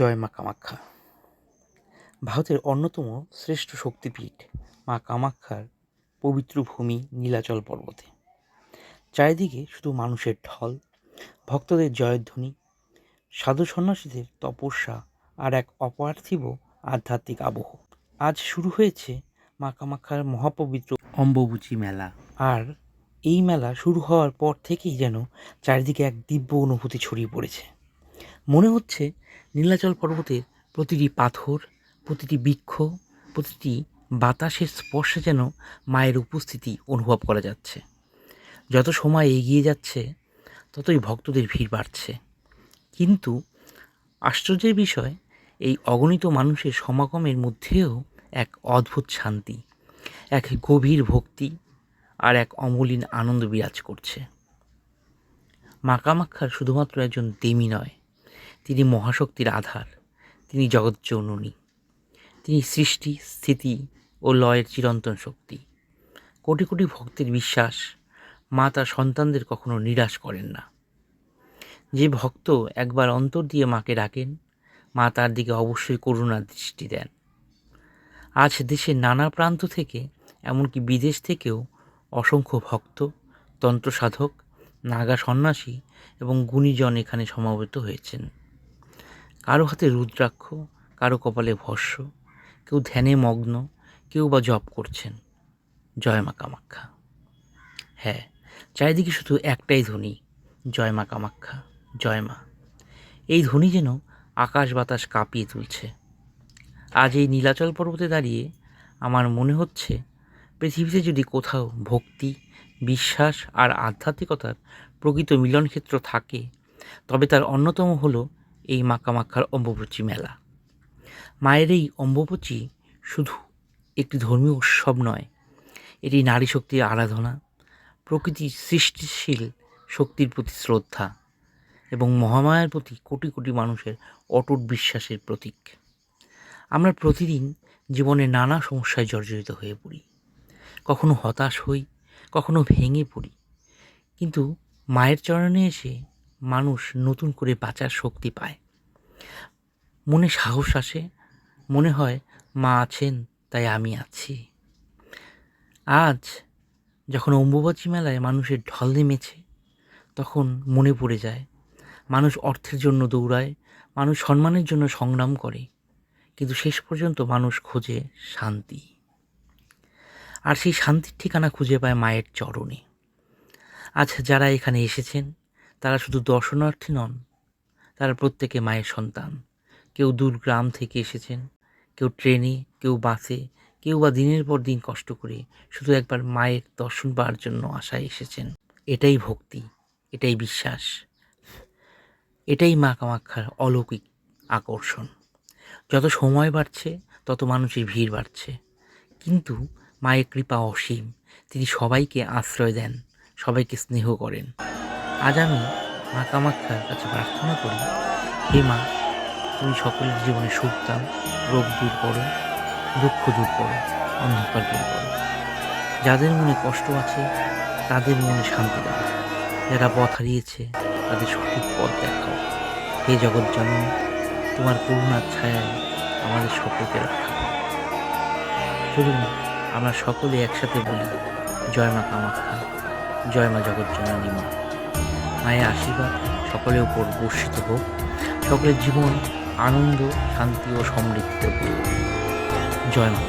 জয় মা কামাখ্যা। ভারতের অন্যতম শ্রেষ্ঠ শক্তিপীঠ মা কামাখ্যার পবিত্র ভূমি নীলাচল পর্বতে। চারিদিকে শুধু মানুষের ঢল, ভক্তদের জয়ধ্বনি, সাধু সন্ন্যাসীদের তপস্যা আর এক অপার্থিব আধ্যাত্মিক আবহ। আজ শুরু হয়েছে মা কামাখ্যার মহাপবিত্র অম্বুবাচী মেলা। আর এই মেলা শুরু হওয়ার পর থেকেই যেন চারিদিকে এক দিব্য অনুভূতি ছড়িয়ে পড়েছে। মনে হচ্ছে নীলাচল পর্বতের প্রতিটি পাথর, প্রতিটি বৃক্ষ, প্রতিটি বাতাসের স্পর্শে যেন মায়ের উপস্থিতি অনুভব করা যাচ্ছে। যত সময় এগিয়ে যাচ্ছে ততই ভক্তদের ভিড় বাড়ছে, কিন্তু আশ্চর্যের বিষয়, এই অগণিত মানুষের সমাগমের মধ্যেও এক অদ্ভুত শান্তি, এক গভীর ভক্তি আর এক অমলিন আনন্দ বিরাজ করছে। মা কামাখ্যার শুধুমাত্র একজন দেবী নয়, তিনি মহাশক্তির আধার, তিনি জগৎজননী, তিনি সৃষ্টি, স্থিতি ও লয়ের চিরন্তন শক্তি। কোটি কোটি ভক্তের বিশ্বাস, মা তার সন্তানদের কখনো নিরাশ করেন না। যে ভক্ত একবার অন্তর দিয়ে মাকে ডাকেন, মা তার দিকে অবশ্যই করুণার দৃষ্টি দেন। আজ দেশের নানা প্রান্ত থেকে, এমনকি বিদেশ থেকেও অসংখ্য ভক্ত, তন্ত্রসাধক, নাগা সন্ন্যাসী এবং গুণীজন এখানে সমবেত হয়েছেন। কারো হাতে রুদ্রাক্ষ, কারো কপালে ভস্য, কেউ ধ্যানে মগ্ন, কেউ বা জপ করছেন জয় মা কামাখ্যা। হ্যাঁ, চারিদিকে শুধু একটাই ধ্বনি, জয় মা কামাখ্যা, জয় মা। এই ধ্বনি যেন আকাশ বাতাস কাঁপিয়ে তুলছে। আজ এই নীলাচল পর্বতে দাঁড়িয়ে আমার মনে হচ্ছে, পৃথিবীতে যদি কোথাও ভক্তি, বিশ্বাস আর আধ্যাত্মিকতার প্রকৃত মিলনক্ষেত্র থাকে, তবে তার অন্যতম হলো এই মা কামাখ্যার অম্বুবাচী মেলা। মায়ের এই অম্বুবাচী শুধু একটি ধর্মীয় উৎসব নয়, এটি নারী শক্তির আরাধনা, প্রকৃতির সৃষ্টিশীল শক্তির প্রতি শ্রদ্ধা এবং মহামায়ার প্রতি কোটি কোটি মানুষের অটুট বিশ্বাসের প্রতীক। আমরা প্রতিদিন জীবনে নানা সমস্যায় জর্জরিত হয়ে পড়ি, কখনো হতাশ হই, কখনো ভেঙে পড়ি, কিন্তু মায়ের চরণে এসে মানুষ নতুন করে বাঁচার শক্তি পায়। মনে সাহস আসে, মনে হয় মা আছেন তাই আমি আছি। আজ যখন অম্বুবাচী মেলায় মানুষের ঢল নেমেছে, তখন মনে পড়ে যায়, মানুষ অর্থের জন্য দৌড়ায়, মানুষ সম্মানের জন্য সংগ্রাম করে, কিন্তু শেষ পর্যন্ত মানুষ খোঁজে শান্তি। আর সেই শান্তির ঠিকানা খুঁজে পায় মায়ের চরণে। আজ যারা এখানে এসেছেন, তারা শুধু দর্শনার্থী নন, তারা প্রত্যেকে মায়ের সন্তান। কেউ দূর গ্রাম থেকে এসেছেন, কেউ ট্রেনে, কেউ বাসে, কেউ বা দিনের পর দিন কষ্ট করে শুধু একবার মায়ের দর্শন পাওয়ার জন্য আশায় এসেছেন। এটাই ভক্তি, এটাই বিশ্বাস, এটাই মা কামাখ্যার অলৌকিক আকর্ষণ। যত সময় বাড়ছে তত মানুষের ভিড় বাড়ছে, কিন্তু মায়ের কৃপা অসীম। তিনি সবাইকে আশ্রয় দেন, সবাইকে স্নেহ করেন। আজ আমি মা কামাখ্যার কাছে প্রার্থনা করি, হে মা, তুমি সকলের জীবনে সুখ দাও, রোগ দূর করো, দুঃখ দূর করো, অন্ধকার দূর করো। যাদের মনে কষ্ট আছে তাদের মনে শান্তি দাও, যারা পথ হারিয়েছে তাদের সঠিক পথ দেখাও। হে জগৎ জননী, তোমার করুণার ছায়ায় আমাদের সকলকে রক্ষা করো। চলুন আমরা সকলে একসাথে বলি, জয় মা কামাখ্যা, জয় মা জগৎ জননী মা। মায়ের আশীর্বাদ সকলের উপর বর্ষিত হোক, সকলের জীবন আনন্দ, শান্তি ও সমৃদ্ধিতে ভরে। জয় মা।